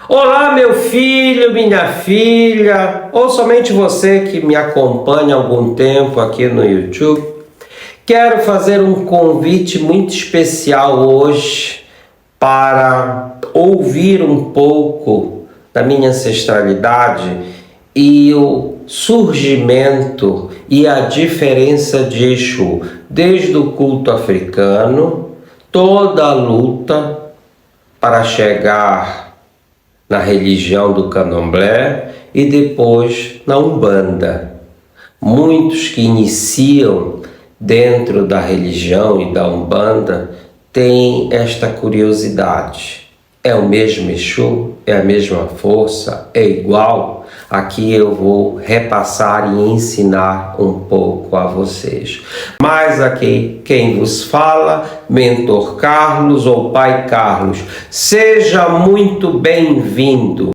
Olá, meu filho, minha filha, ou somente você que me acompanha há algum tempo aqui no YouTube. Quero fazer um convite muito especial hoje para ouvir um pouco da minha ancestralidade e o surgimento e a diferença de Exu, desde o culto africano, toda a luta para chegar na religião do Candomblé e depois na Umbanda. Muitos que iniciam dentro da religião e da Umbanda têm esta curiosidade. É o mesmo Exu? É a mesma força? É igual? Aqui eu vou repassar e ensinar um pouco a vocês. Mas aqui quem vos fala, Mentor Carlos ou Pai Carlos. Seja muito bem-vindo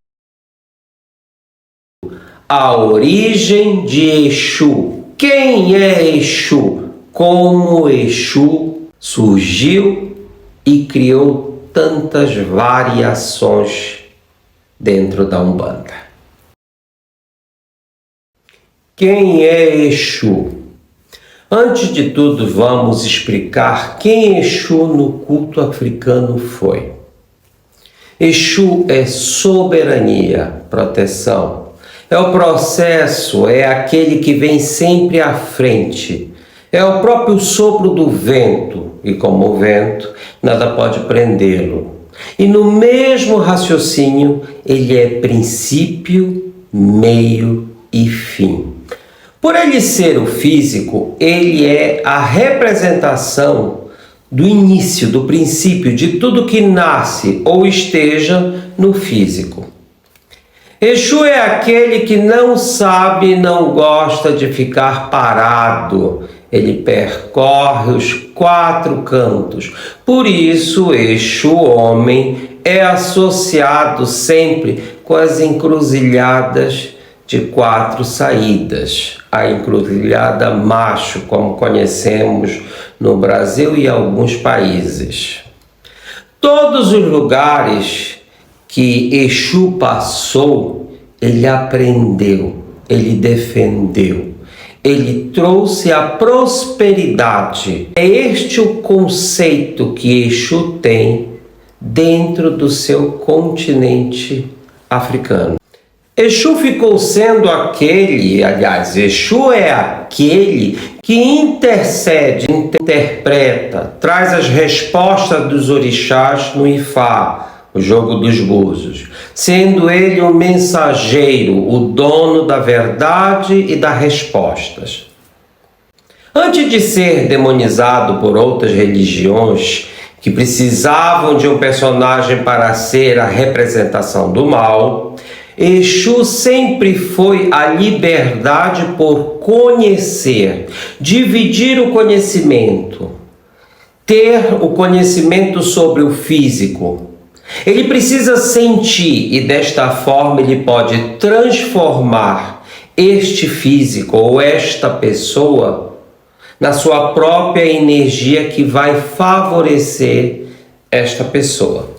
à origem de Exu. Quem é Exu? Como Exu surgiu e criou tantas variações dentro da Umbanda. Quem é Exu? Antes de tudo, vamos explicar quem Exu no culto africano foi. Exu é soberania, proteção. É o processo, é aquele que vem sempre à frente. É o próprio sopro do vento, e como o vento, nada pode prendê-lo. E no mesmo raciocínio, ele é princípio, meio e fim. Por ele ser o físico, ele é a representação do início, do princípio, de tudo que nasce ou esteja no físico. Exu é aquele que não sabe, não gosta de ficar parado. Ele percorre os 4 cantos. Por isso, Exu homem é associado sempre com as encruzilhadas de 4 saídas. A encruzilhada macho, como conhecemos no Brasil e alguns países. Todos os lugares que Exu passou, ele aprendeu, ele defendeu, ele trouxe a prosperidade. É este o conceito que Exu tem dentro do seu continente africano. Exu ficou sendo aquele, aliás, Exu é aquele que intercede, interpreta, traz as respostas dos orixás no Ifá, o jogo dos búzios, sendo ele o mensageiro, o dono da verdade e das respostas. Antes de ser demonizado por outras religiões que precisavam de um personagem para ser a representação do mal, Exu sempre foi a liberdade por conhecer, dividir o conhecimento, ter o conhecimento sobre o físico. Ele precisa sentir e desta forma ele pode transformar este físico ou esta pessoa na sua própria energia que vai favorecer esta pessoa.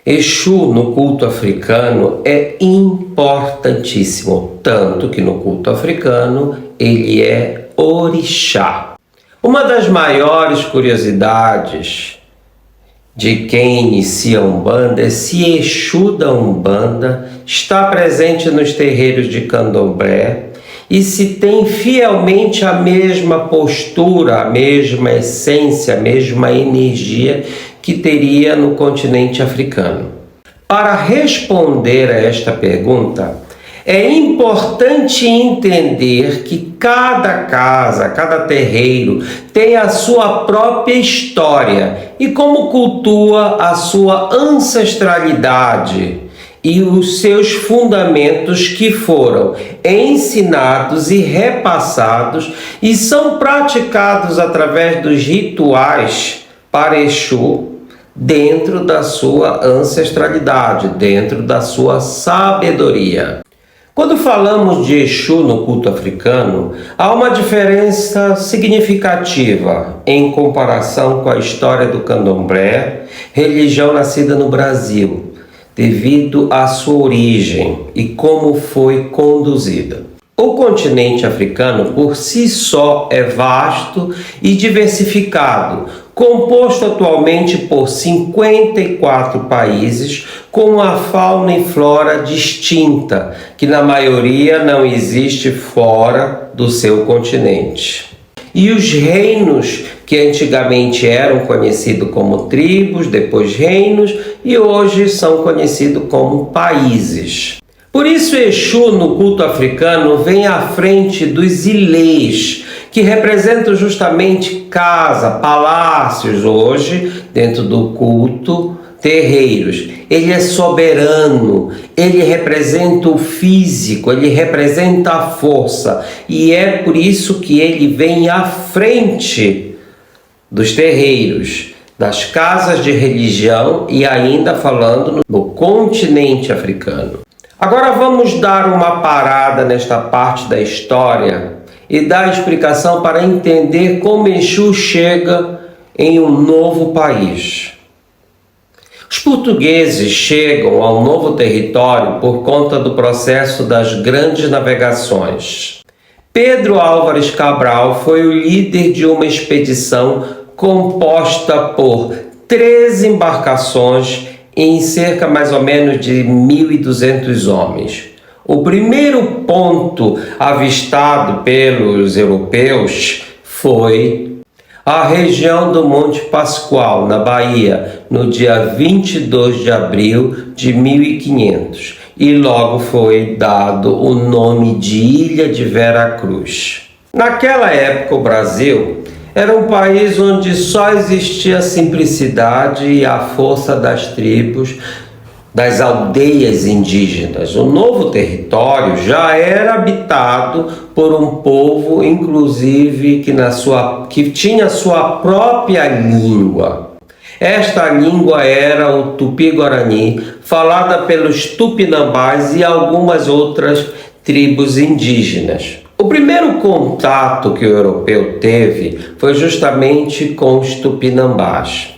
Exu no culto africano é importantíssimo, tanto que no culto africano ele é orixá. Uma das maiores curiosidades de quem inicia a Umbanda é se Exu da Umbanda está presente nos terreiros de Candomblé e se tem fielmente a mesma postura, a mesma essência, a mesma energia que teria no continente africano. Para responder a esta pergunta, é importante entender que cada casa, cada terreiro tem a sua própria história e como cultua a sua ancestralidade e os seus fundamentos que foram ensinados e repassados e são praticados através dos rituais para Exu, dentro da sua ancestralidade, dentro da sua sabedoria. Quando falamos de Exu no culto africano, há uma diferença significativa em comparação com a história do Candomblé, religião nascida no Brasil, devido à sua origem e como foi conduzida. O continente africano por si só é vasto e diversificado, composto atualmente por 54 países com uma fauna e flora distinta, que na maioria não existe fora do seu continente. E os reinos que antigamente eram conhecidos como tribos, depois reinos, e hoje são conhecidos como países. Por isso, Exu no culto africano vem à frente dos ilês, que representam justamente casa, palácios, hoje, dentro do culto, terreiros. Ele é soberano, ele representa o físico, ele representa a força, e é por isso que ele vem à frente dos terreiros, das casas de religião e ainda falando no continente africano. Agora vamos dar uma parada nesta parte da história e dar explicação para entender como Exu chega em um novo país. Os portugueses chegam ao novo território por conta do processo das grandes navegações. Pedro Álvares Cabral foi o líder de uma expedição composta por 13 embarcações em cerca mais ou menos de 1.200 homens. O primeiro ponto avistado pelos europeus foi a região do Monte Pascoal, na Bahia, no dia 22 de abril de 1500, e logo foi dado o nome de Ilha de Vera Cruz. Naquela época, o Brasil era um país onde só existia a simplicidade e a força das tribos, das aldeias indígenas. O novo território já era habitado por um povo, inclusive, que tinha sua própria língua. Esta língua era o Tupi-Guarani, falada pelos Tupinambás e algumas outras tribos indígenas. O primeiro contato que o europeu teve foi justamente com os Tupinambás.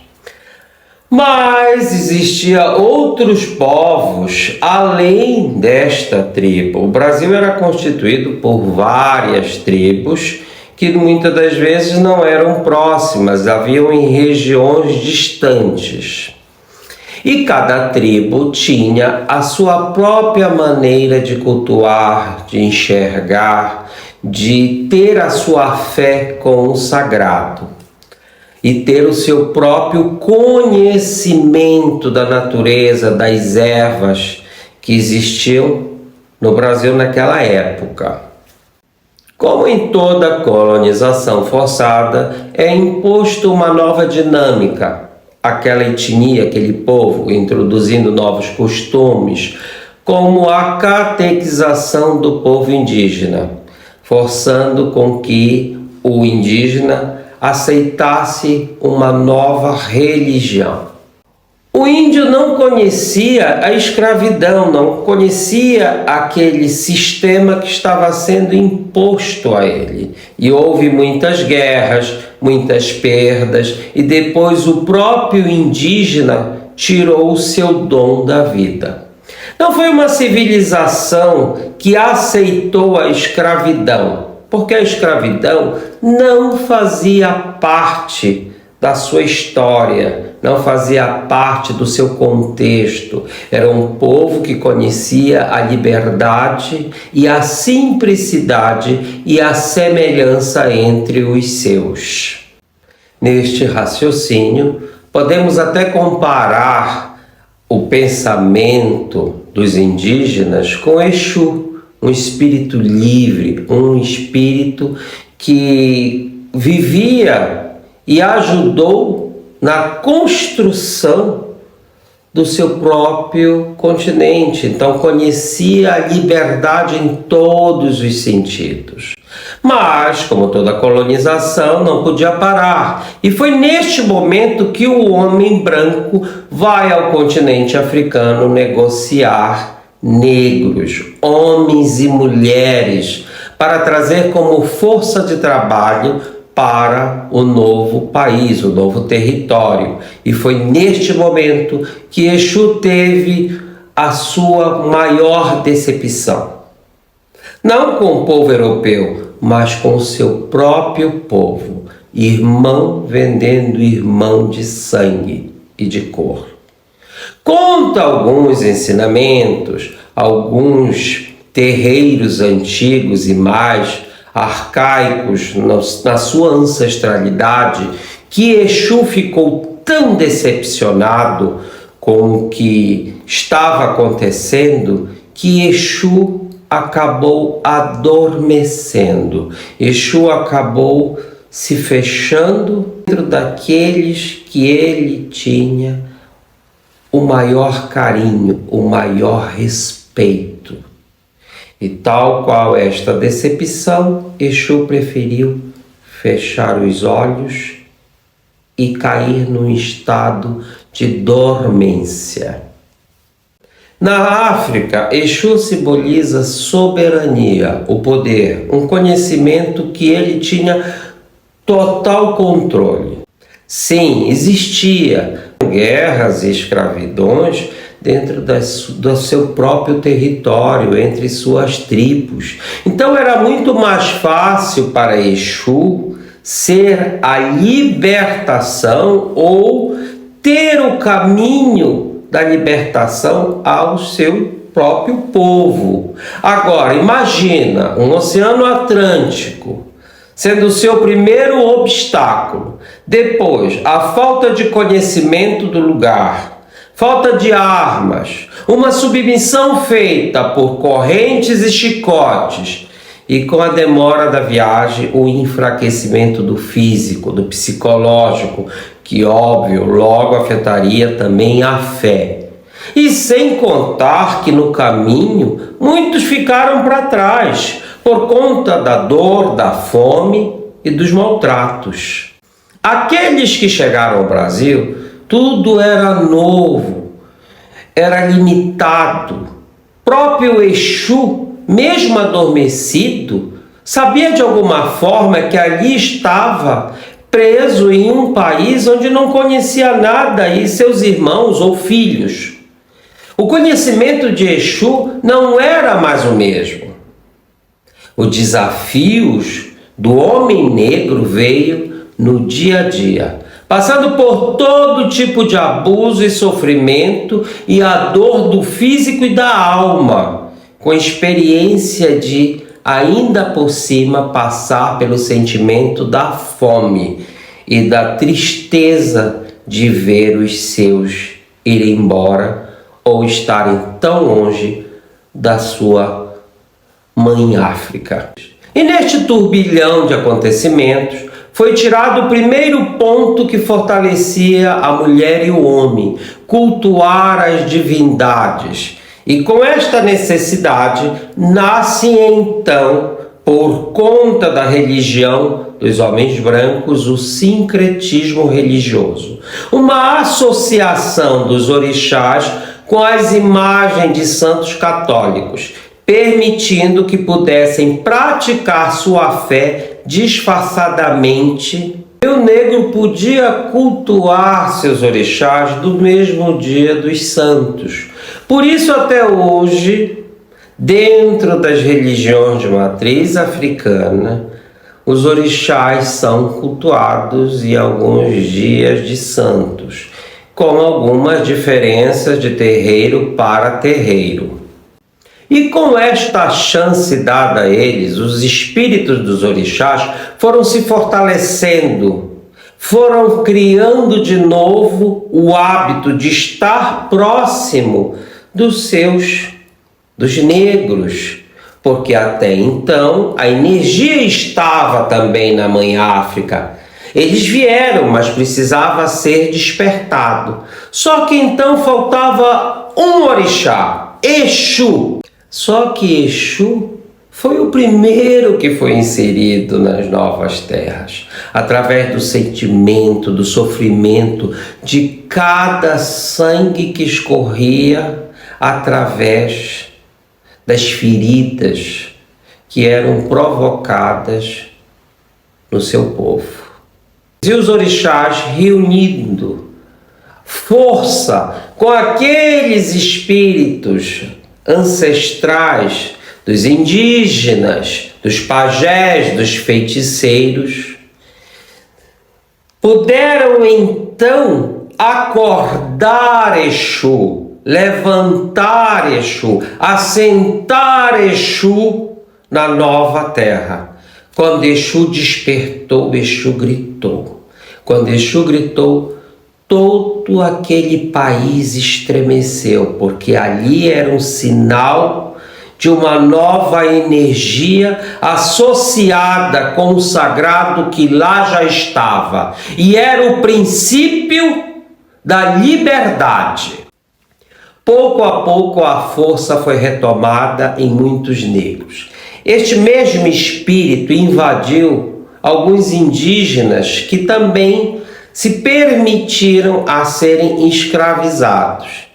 Mas existiam outros povos além desta tribo. O Brasil era constituído por várias tribos que muitas das vezes não eram próximas, haviam em regiões distantes. E cada tribo tinha a sua própria maneira de cultuar, de enxergar, de ter a sua fé com o sagrado e ter o seu próprio conhecimento da natureza, das ervas que existiam no Brasil naquela época. Como em toda colonização forçada, é imposto uma nova dinâmica. Aquela etnia, aquele povo, introduzindo novos costumes, como a catequização do povo indígena, forçando com que o indígena aceitasse uma nova religião. O índio não conhecia a escravidão, não conhecia aquele sistema que estava sendo imposto a ele. E houve muitas guerras, muitas perdas, e depois o próprio indígena tirou o seu dom da vida. Não foi uma civilização que aceitou a escravidão, porque a escravidão não fazia parte da sua história, não fazia parte do seu contexto. Era um povo que conhecia a liberdade e a simplicidade e a semelhança entre os seus. Neste raciocínio, podemos até comparar o pensamento dos indígenas com Exu, um espírito livre, um espírito que vivia e ajudou na construção do seu próprio continente. Então conhecia a liberdade em todos os sentidos. Mas, como toda colonização, não podia parar. E foi neste momento que o homem branco vai ao continente africano negociar negros, homens e mulheres, para trazer como força de trabalho para o novo país, o novo território. E foi neste momento que Exu teve a sua maior decepção. Não com o povo europeu, mas com o seu próprio povo, irmão vendendo irmão de sangue e de cor. Conta alguns ensinamentos, alguns terreiros antigos e mais arcaicos na sua ancestralidade, que Exu ficou tão decepcionado com o que estava acontecendo que Exu acabou adormecendo. Exu acabou se fechando dentro daqueles que ele tinha o maior carinho, o maior respeito. E tal qual esta decepção, Exu preferiu fechar os olhos e cair num estado de dormência. Na África, Exu simboliza soberania, o poder, um conhecimento que ele tinha total controle. Sim, existia guerras e escravidões dentro do seu próprio território, entre suas tribos. Então era muito mais fácil para Exu ser a libertação ou ter o caminho da libertação ao seu próprio povo. Agora, imagina um Oceano Atlântico sendo o seu primeiro obstáculo. Depois, a falta de conhecimento do lugar, falta de armas, uma submissão feita por correntes e chicotes, e com a demora da viagem, o enfraquecimento do físico, do psicológico, que, óbvio, logo afetaria também a fé. E sem contar que no caminho muitos ficaram para trás por conta da dor, da fome e dos maltratos. Aqueles que chegaram ao Brasil, tudo era novo, era limitado. Próprio Exu, mesmo adormecido, sabia de alguma forma que ali estava preso em um país onde não conhecia nada e seus irmãos ou filhos. O conhecimento de Exu não era mais o mesmo. Os desafios do homem negro veio no dia a dia, passando por todo tipo de abuso e sofrimento e a dor do físico e da alma, com experiência de, ainda por cima, passar pelo sentimento da fome e da tristeza de ver os seus ir embora ou estarem tão longe da sua mãe África. E neste turbilhão de acontecimentos, foi tirado o primeiro ponto que fortalecia a mulher e o homem, cultuar as divindades. E com esta necessidade, nasce então, por conta da religião dos homens brancos, o sincretismo religioso. Uma associação dos orixás com as imagens de santos católicos, permitindo que pudessem praticar sua fé disfarçadamente. E o negro podia cultuar seus orixás do mesmo dia dos santos. Por isso, até hoje, dentro das religiões de matriz africana, os orixás são cultuados em alguns dias de santos, com algumas diferenças de terreiro para terreiro. E com esta chance dada a eles, os espíritos dos orixás foram se fortalecendo, foram criando de novo o hábito de estar próximo dos negros, porque até então a energia estava também na mãe África. Eles vieram, mas precisava ser despertado. Só que então faltava um orixá, Exu. Só que Exu foi o primeiro que foi inserido nas novas terras, através do sentimento, do sofrimento, de cada sangue que escorria através das feridas que eram provocadas no seu povo. E os orixás reunindo força com aqueles espíritos ancestrais dos indígenas, dos pajés, dos feiticeiros, puderam então acordar Exu, levantar Exu, assentar Exu na nova terra. Quando Exu despertou, Exu gritou. Quando Exu gritou, todo aquele país estremeceu, porque ali era um sinal de uma nova energia associada com o sagrado que lá já estava. E era o princípio da liberdade. Pouco a pouco a força foi retomada em muitos negros. Este mesmo espírito invadiu alguns indígenas que também se permitiram a serem escravizados.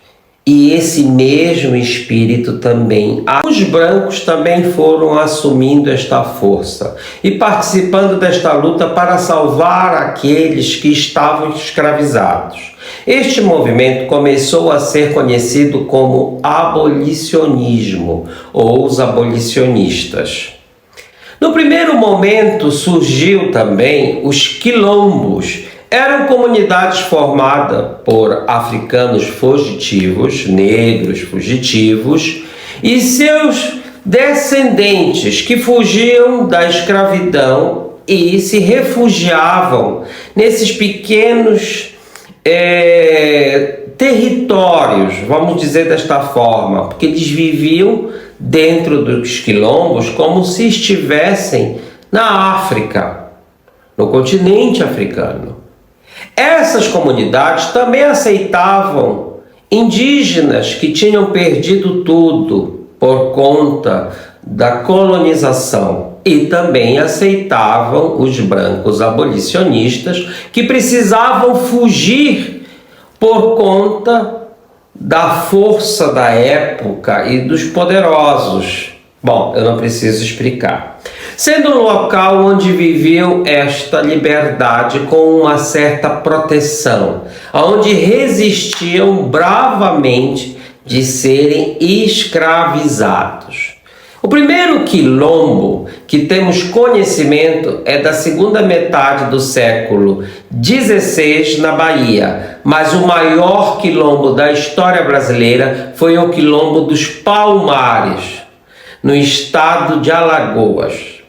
E esse mesmo espírito também, os brancos também foram assumindo esta força e participando desta luta para salvar aqueles que estavam escravizados. Este movimento começou a ser conhecido como abolicionismo ou os abolicionistas. No primeiro momento surgiu também os quilombos. Eram comunidades formadas por africanos fugitivos, negros fugitivos, e seus descendentes que fugiam da escravidão e se refugiavam nesses pequenos territórios, vamos dizer desta forma, porque eles viviam dentro dos quilombos como se estivessem na África, no continente africano. Essas comunidades também aceitavam indígenas que tinham perdido tudo por conta da colonização e também aceitavam os brancos abolicionistas que precisavam fugir por conta da força da época e dos poderosos. Bom, eu não preciso explicar. Sendo um local onde viveu esta liberdade com uma certa proteção, onde resistiam bravamente de serem escravizados. O primeiro quilombo que temos conhecimento é da segunda metade do século XVI na Bahia, mas o maior quilombo da história brasileira foi o quilombo dos Palmares, no estado de Alagoas.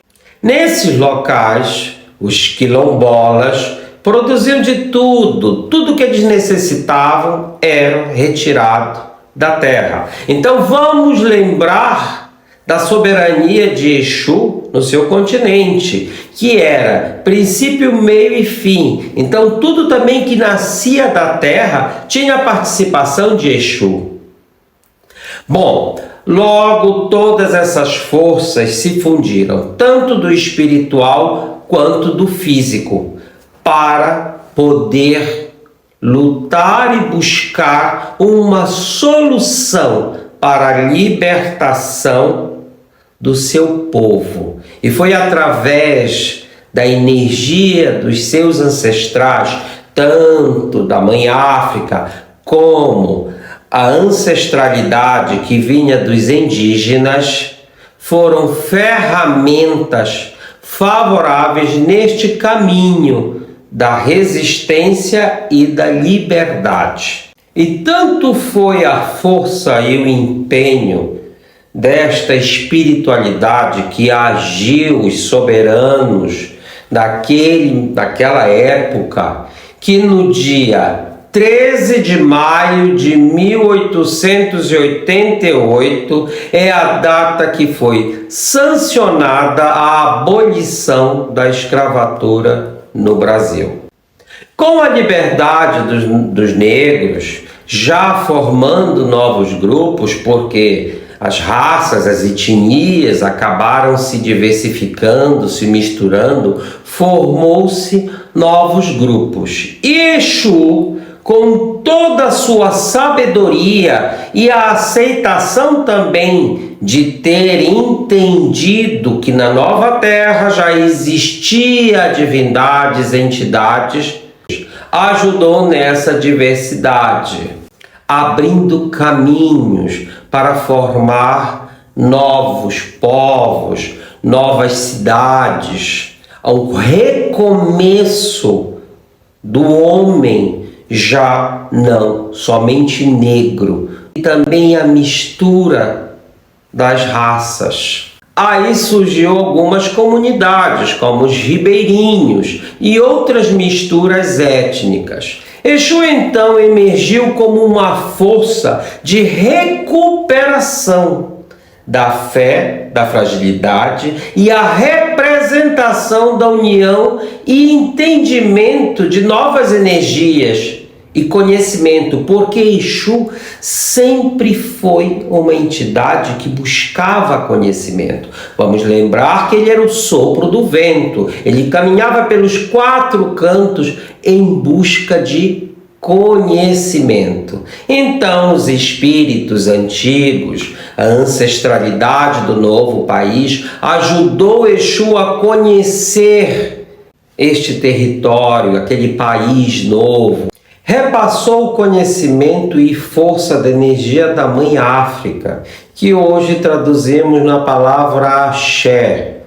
Nesses locais, os quilombolas produziam de tudo que eles necessitavam era retirado da terra. Então vamos lembrar da soberania de Exu no seu continente, que era princípio, meio e fim. Então tudo também que nascia da terra tinha a participação de Exu. Bom, logo todas essas forças se fundiram, tanto do espiritual quanto do físico, para poder lutar e buscar uma solução para a libertação do seu povo. E foi através da energia dos seus ancestrais, tanto da Mãe África como a ancestralidade que vinha dos indígenas, foram ferramentas favoráveis neste caminho da resistência e da liberdade. E tanto foi a força e o empenho desta espiritualidade que agiu os soberanos daquela época, que no dia 13 de maio de 1888 é a data que foi sancionada a abolição da escravatura no Brasil. Com a liberdade dos negros, já formando novos grupos, porque As raças, as etnias acabaram se diversificando, se misturando, formou-se novos grupos. E Exu, com toda a sua sabedoria e a aceitação também de ter entendido que na Nova Terra já existia divindades, entidades, ajudou nessa diversidade, abrindo caminhos para formar novos povos, novas cidades, ao recomeço do homem já não somente negro, e também a mistura das raças. Aí surgiu algumas comunidades, como os ribeirinhos e outras misturas étnicas. Exu então emergiu como uma força de recuperação da fé, da fragilidade e a representação da união e entendimento de novas energias e conhecimento, porque Exu sempre foi uma entidade que buscava conhecimento. Vamos lembrar que ele era o sopro do vento, ele caminhava pelos 4 cantos em busca de conhecimento. Então, os espíritos antigos, a ancestralidade do novo país, ajudou Exu a conhecer este território, aquele país novo. Repassou o conhecimento e força da energia da Mãe África, que hoje traduzimos na palavra axé,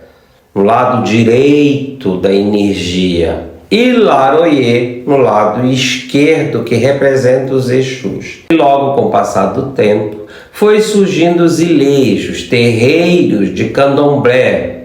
no lado direito da energia, e Laroye no lado esquerdo, que representa os Exus. E logo, com o passar do tempo, foi surgindo os ilejos, terreiros de candomblé,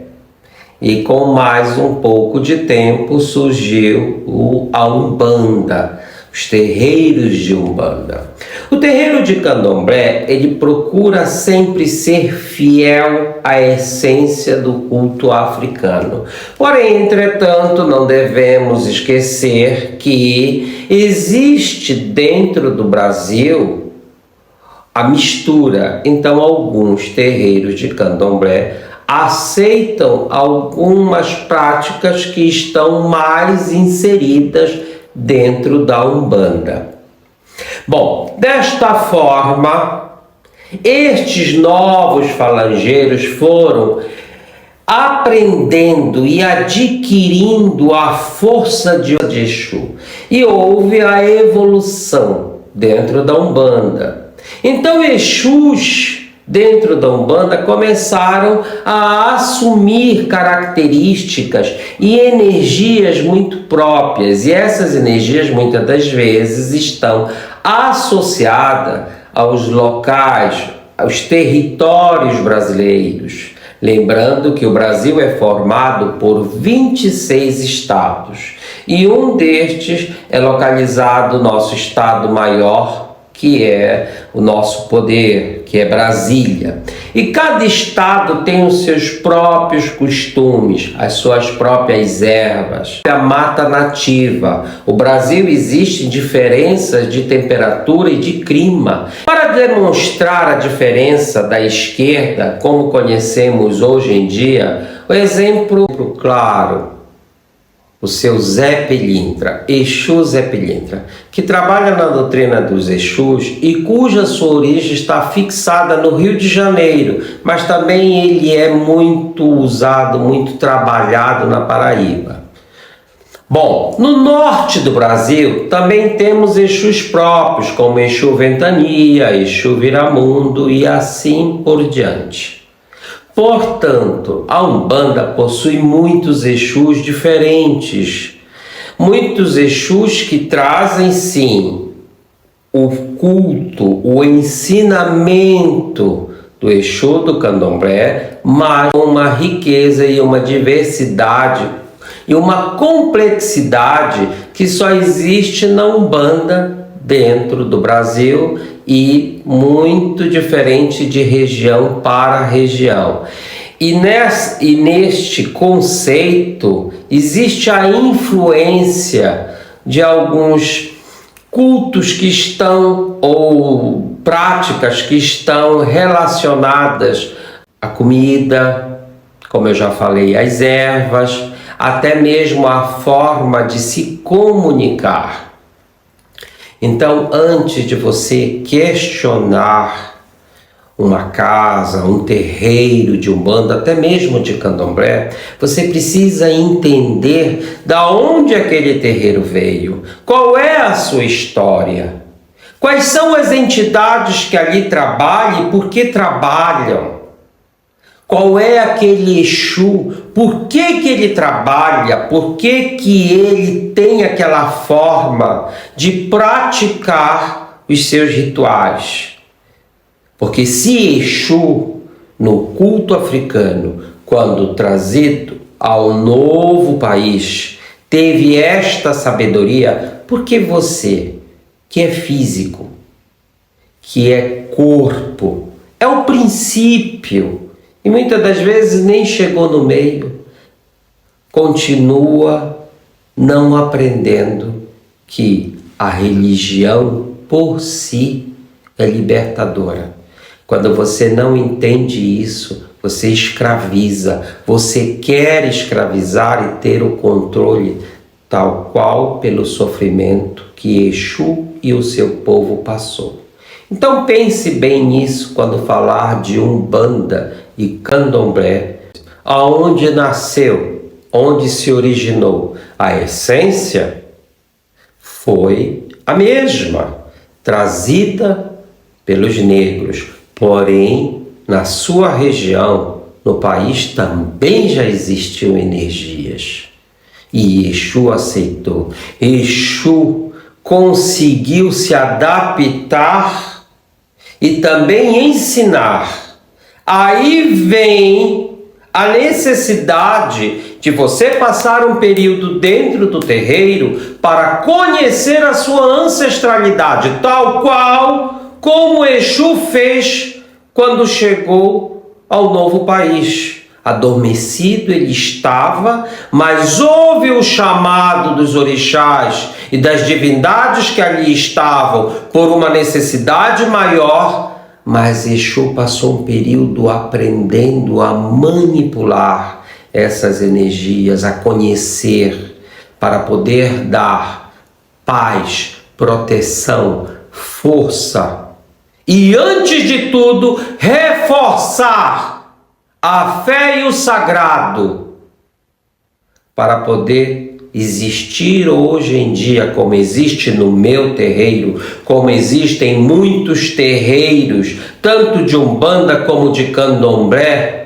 e com mais um pouco de tempo surgiu a Umbanda, os terreiros de Umbanda. O terreiro de candomblé, ele procura sempre ser fiel à essência do culto africano. Porém, entretanto, não devemos esquecer que existe dentro do Brasil a mistura. Então, alguns terreiros de candomblé aceitam algumas práticas que estão mais inseridas dentro da Umbanda. Bom, desta forma, estes novos falangeiros foram aprendendo e adquirindo a força de Exu, e houve a evolução dentro da Umbanda. Então, Exus dentro da Umbanda começaram a assumir características e energias muito próprias, e essas energias muitas das vezes estão associadas aos locais, aos territórios brasileiros. Lembrando que o Brasil é formado por 26 estados, e um destes é localizado no nosso estado maior, que é o nosso poder, que é Brasília. E cada estado tem os seus próprios costumes, as suas próprias ervas, a mata nativa. O Brasil existe diferenças de temperatura e de clima. Para demonstrar a diferença da esquerda, como conhecemos hoje em dia, o exemplo claro, o seu Zé Pilintra, Exu Zé Pilintra, que trabalha na doutrina dos Exus e cuja sua origem está fixada no Rio de Janeiro, mas também ele é muito usado, muito trabalhado na Paraíba. Bom, no norte do Brasil também temos Exus próprios, como Exu Ventania, Exu Viramundo e assim por diante. Portanto, a Umbanda possui muitos Exus diferentes, muitos Exus que trazem sim o culto, o ensinamento do Exu do Candomblé, mas uma riqueza e uma diversidade e uma complexidade que só existe na Umbanda dentro do Brasil e muito diferente de região para região. E neste conceito existe a influência de alguns cultos que estão ou práticas que estão relacionadas à comida, como eu já falei, às ervas, até mesmo a forma de se comunicar. Então, antes de você questionar uma casa, um terreiro de Umbanda, até mesmo de Candomblé, você precisa entender da onde aquele terreiro veio, qual é a sua história, quais são as entidades que ali trabalham e por que trabalham, qual é aquele Exu, por que ele trabalha, por que ele tem aquela forma de praticar os seus rituais. Porque se Exu, no culto africano, quando trazido ao novo país, teve esta sabedoria, por que você, que é físico, que é corpo, é o princípio, e muitas das vezes nem chegou no meio, continua não aprendendo que a religião por si é libertadora. Quando você não entende isso, você escraviza, você quer escravizar e ter o controle, tal qual pelo sofrimento que Exu e o seu povo passou. Então pense bem nisso quando falar de Umbanda e Candomblé, aonde nasceu, onde se originou. A essência foi a mesma, trazida pelos negros. Porém, na sua região, no país, também já existiam energias. E Exu aceitou. Exu conseguiu se adaptar e também ensinar. Aí vem a necessidade de você passar um período dentro do terreiro para conhecer a sua ancestralidade, tal qual como Exu fez quando chegou ao novo país. Adormecido ele estava, mas houve o chamado dos orixás e das divindades que ali estavam por uma necessidade maior, mas Exu passou um período aprendendo a manipular essas energias, a conhecer, para poder dar paz, proteção, força e, antes de tudo, reforçar a fé e o sagrado para poder existir hoje em dia, como existe no meu terreiro, como existem muitos terreiros, tanto de Umbanda como de Candomblé,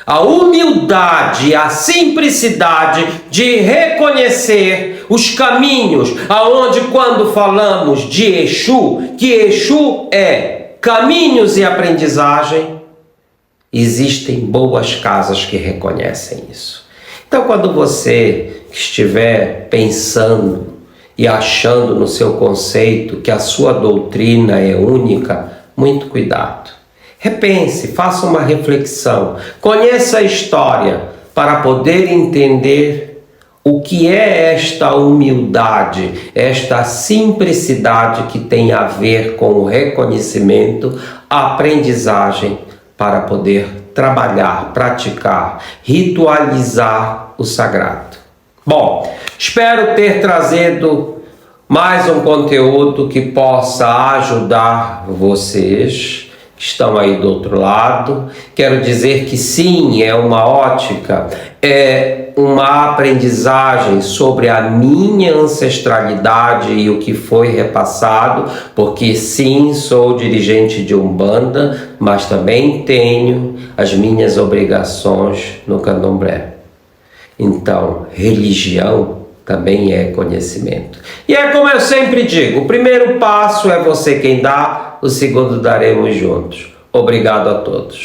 a humildade e a simplicidade de reconhecer os caminhos, aonde quando falamos de Exu, que Exu é caminhos e aprendizagem, existem boas casas que reconhecem isso. Então, quando você estiver pensando e achando no seu conceito que a sua doutrina é única, muito cuidado. Repense, faça uma reflexão, conheça a história para poder entender o que é esta humildade, esta simplicidade que tem a ver com o reconhecimento, a aprendizagem, para poder trabalhar, praticar, ritualizar o sagrado. Bom, espero ter trazido mais um conteúdo que possa ajudar vocês que estão aí do outro lado. Quero dizer que sim, é uma ótica, é uma aprendizagem sobre a minha ancestralidade e o que foi repassado, porque sim, sou dirigente de Umbanda, mas também tenho as minhas obrigações no Candomblé. Então, religião também é conhecimento. E é como eu sempre digo, o primeiro passo é você quem dá, o segundo daremos juntos. Obrigado a todos.